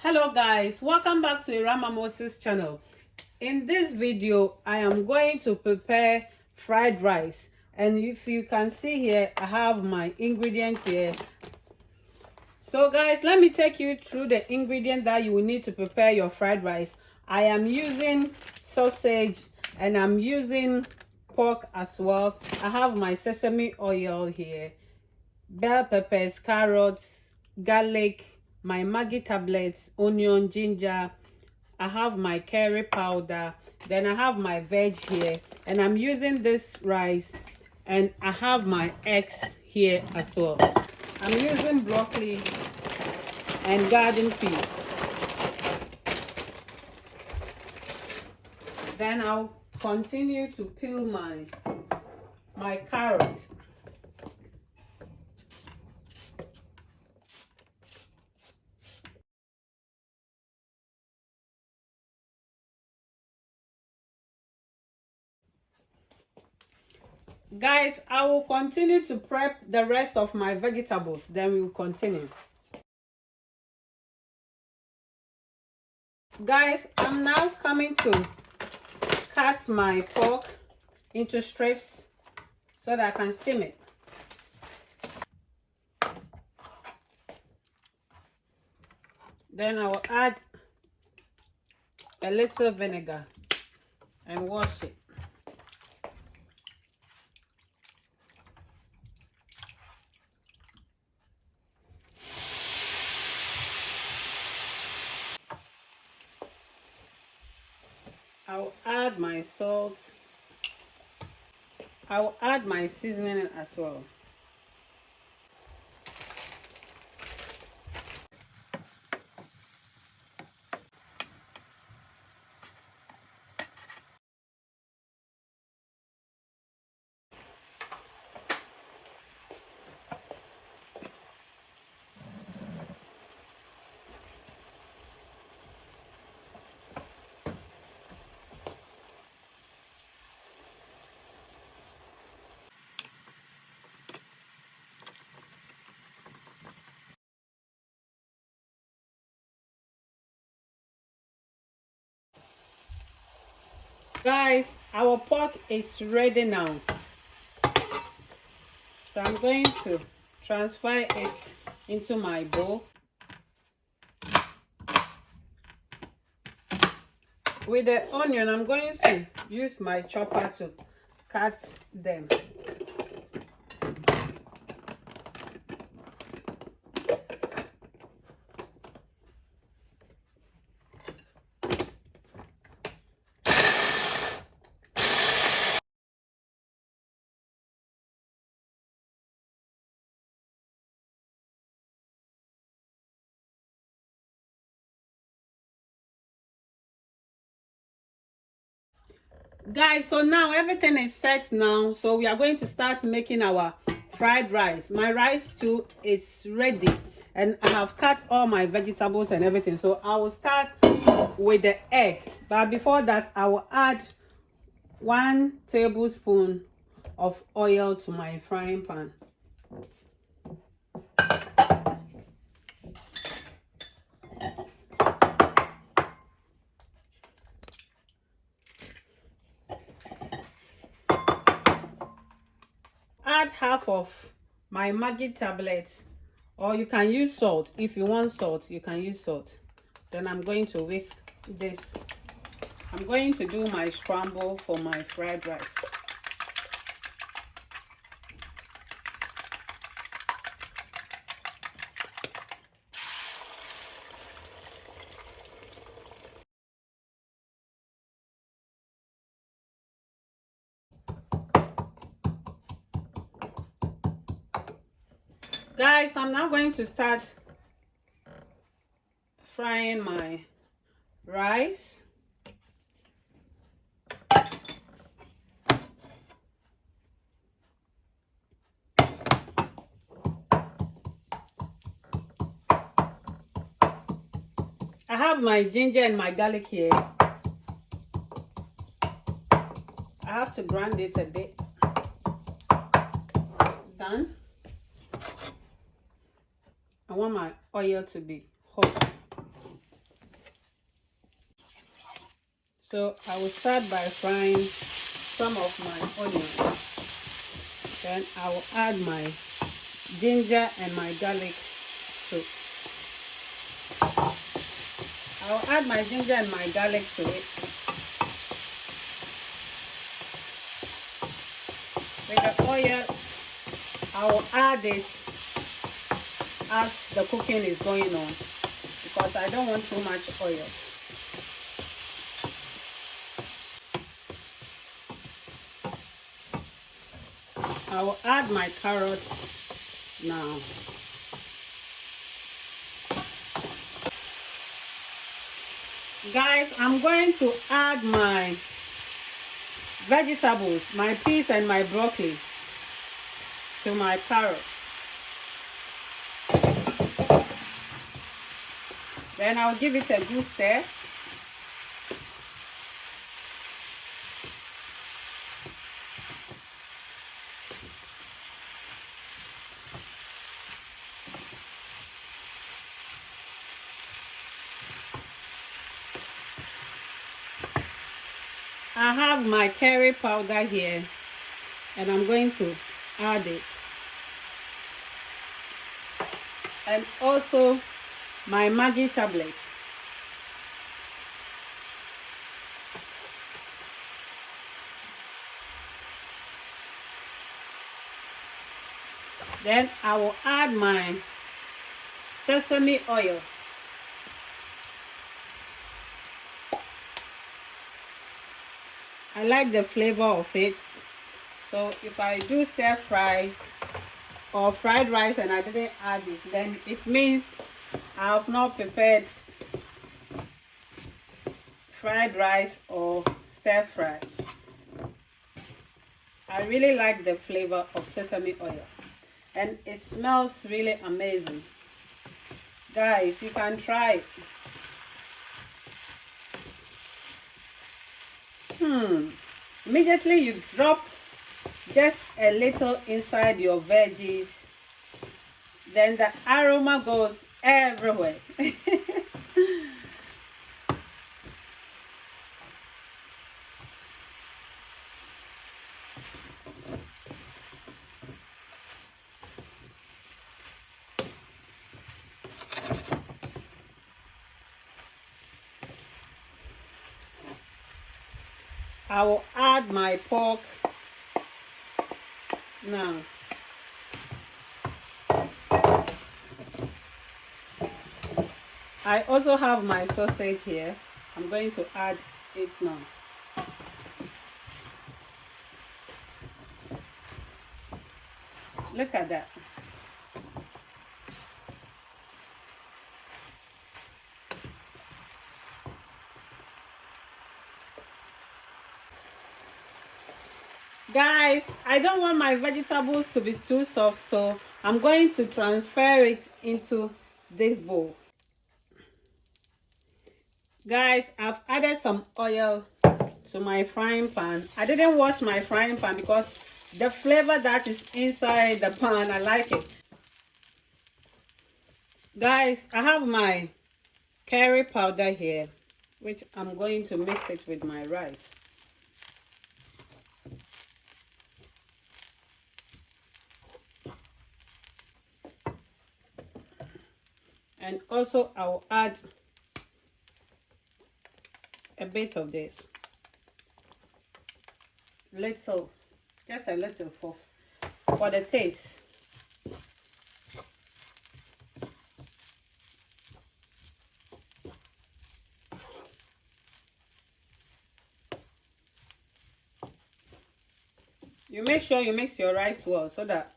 Hello guys, welcome back to Irama Moses channel. In this video I am going to prepare fried rice, and if you can see here I have my ingredients here. So guys, let me take you through the ingredients that you will need to prepare your fried rice. I am using sausage and I'm using pork as well. I have my sesame oil here, bell peppers, carrots, garlic, my Maggie tablets, onion, ginger. I have my curry powder, then I have my veg here, and I'm using this rice, and I have my eggs here as well. I'm using broccoli and garden peas. Then I'll continue to peel my carrots. Guys, I will continue to prep the rest of my vegetables, then we will continue. Guys, I'm now coming to cut my pork into strips so that I can steam it. Then I will add a little vinegar and wash it. I'll add my salt. I'll add my seasoning as well. Guys, our pork is ready now. So I'm going to transfer it into my bowl. With the onion, I'm going to use my chopper to cut them. Guys, so now everything is set now, so we are going to start making our fried rice. My rice too is ready, and I have cut all my vegetables and everything. So I will start with the egg, but before that I will add 1 tablespoon of oil to my frying pan. Add half of my Maggie Tablet, or you can use salt. If you want salt, you can use salt. Then I'm going to whisk this. I'm going to do my scramble for my fried rice. Guys, I'm now going to start frying my rice. I have my ginger and my garlic here. I have to grind it a bit. Done. I want my oil to be hot. So I will start by frying some of my onions. Then I will add my ginger and my garlic too. I will add my ginger and my garlic to it. With the oil, I will add it as the cooking is going on because I don't want too much oil. I will add my carrot now. Guys, I'm going to add my vegetables, my peas and my broccoli to my carrots. Then I'll give it a good stir. I have my curry powder here and I'm going to add it. And also my Maggie Tablet. Then I will add my sesame oil. I like the flavor of it. So if I do stir fry or fried rice and I didn't add it, then it means I have not prepared fried rice or stir fry. I really like the flavor of sesame oil and it smells really amazing. Guys, you can try it. Immediately you drop just a little inside your veggies, then the aroma goes everywhere. I will add my pork now. I also have my sausage here. I'm going to add it now. Look at that. Guys, I don't want my vegetables to be too soft, so I'm going to transfer it into this bowl. Guys, I've added some oil to my frying pan. I didn't wash my frying pan because the flavor that is inside the pan, I like it. Guys, I have my curry powder here, which I'm going to mix it with my rice. And also I will add a bit of this. Little, just a little for the taste. You make sure you mix your rice well so that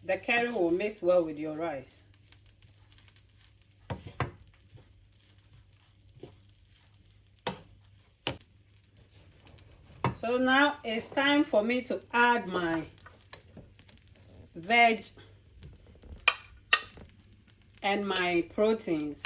the curry will mix well with your rice. So now it's time for me to add my veg and my proteins.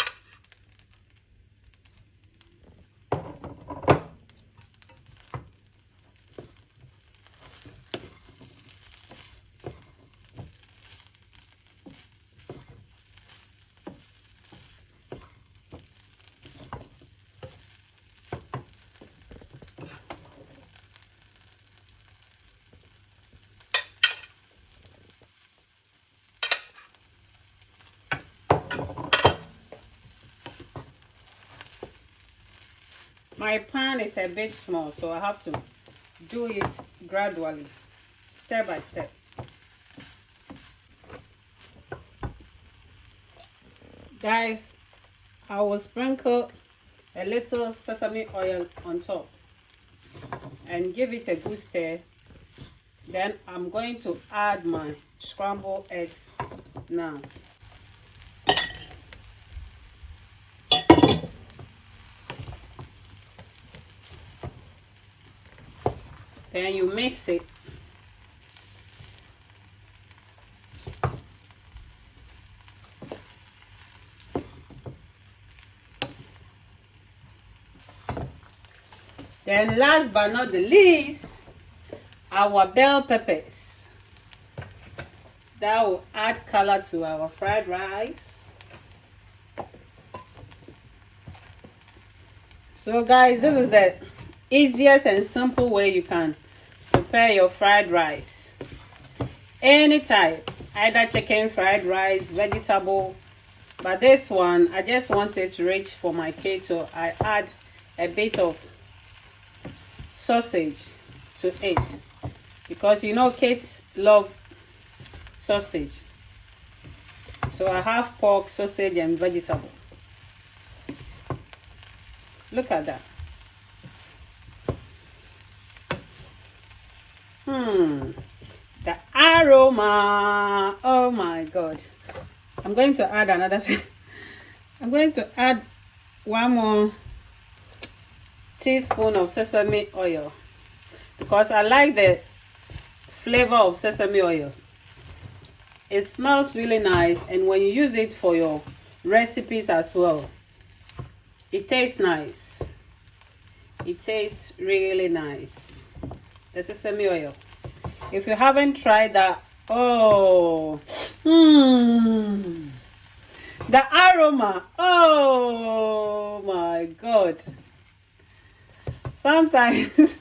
My pan is a bit small, so I have to do it gradually, step by step. Guys, I will sprinkle a little sesame oil on top and give it a good stir. Then I'm going to add my scrambled eggs now. Then you mix it. Then last but not the least, our bell peppers. That will add color to our fried rice. So guys, this is the easiest and simple way you can prepare your fried rice. Any type, either chicken fried rice, vegetable. But this one, I just want it rich for my kids, so I add a bit of sausage to it, because you know kids love sausage. So I have pork, sausage, and vegetable. Look at that. The aroma. Oh my god. I'm going to add another thing. I'm going to add 1 more teaspoon of sesame oil, because I like the flavor of sesame oil. It smells really nice, and when you use it for your recipes as well, it tastes nice. It tastes really nice. The sesame oil. If you haven't tried that, oh, the aroma, oh my god. Sometimes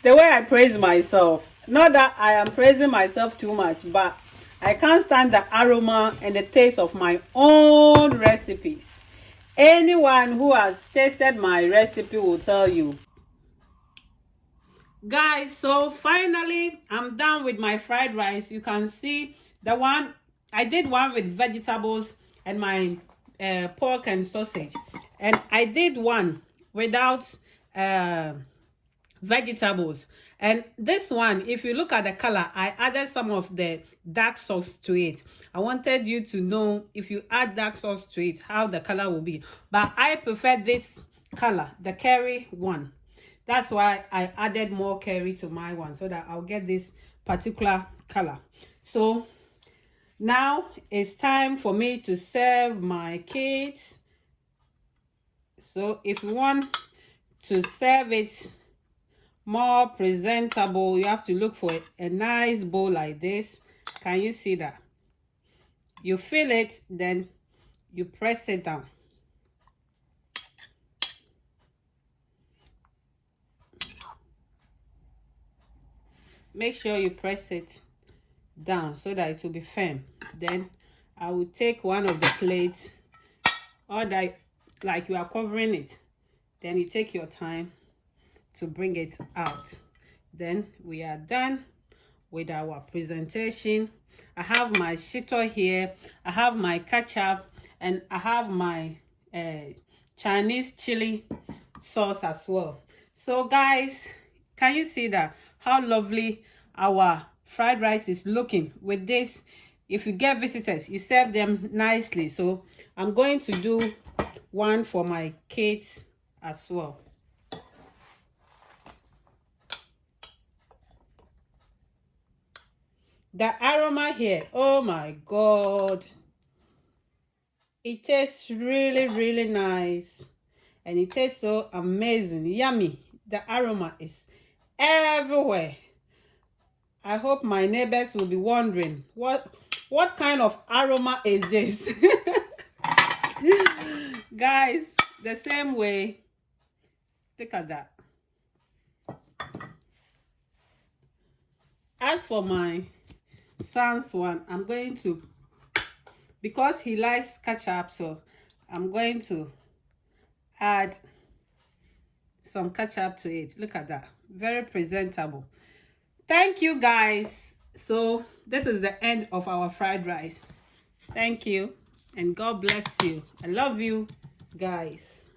the way I praise myself, not that I am praising myself too much, but I can't stand the aroma and the taste of my own recipes. Anyone who has tasted my recipe will tell you. Guys, so finally I'm done with my fried rice. You can see the one I did, one with vegetables and my pork and sausage, and I did one without vegetables. And this one, if you look at the color, I added some of the dark sauce to it. I wanted you to know, if you add dark sauce to it, how the color will be. But I prefer this color, the curry one. That's why I added more curry to my one, so that I'll get this particular color. So now it's time for me to serve my kids. So if you want to serve it more presentable, you have to look for a nice bowl like this. Can you see that? You fill it, then you press it down. Make sure you press it down so that it will be firm. Then I will take one of the plates, or that like you are covering it. Then you take your time to bring it out. Then we are done with our presentation. I have my shito here, I have my ketchup, and I have my Chinese chili sauce as well. So guys, can you see that? How lovely our fried rice is looking with this. If you get visitors, you serve them nicely. So I'm going to do one for my kids as well. The aroma here, oh my god, it tastes really, really nice, and it tastes so amazing, yummy. The aroma is everywhere. I hope my neighbors will be wondering, what kind of aroma is this? Guys, the same way, look at that. As for my son's one, I'm going to, because he likes ketchup, so I'm going to add some ketchup to it. Look at that. Very presentable. Thank you, guys. So this is the end of our fried rice. Thank you, and God bless you. I love you, guys.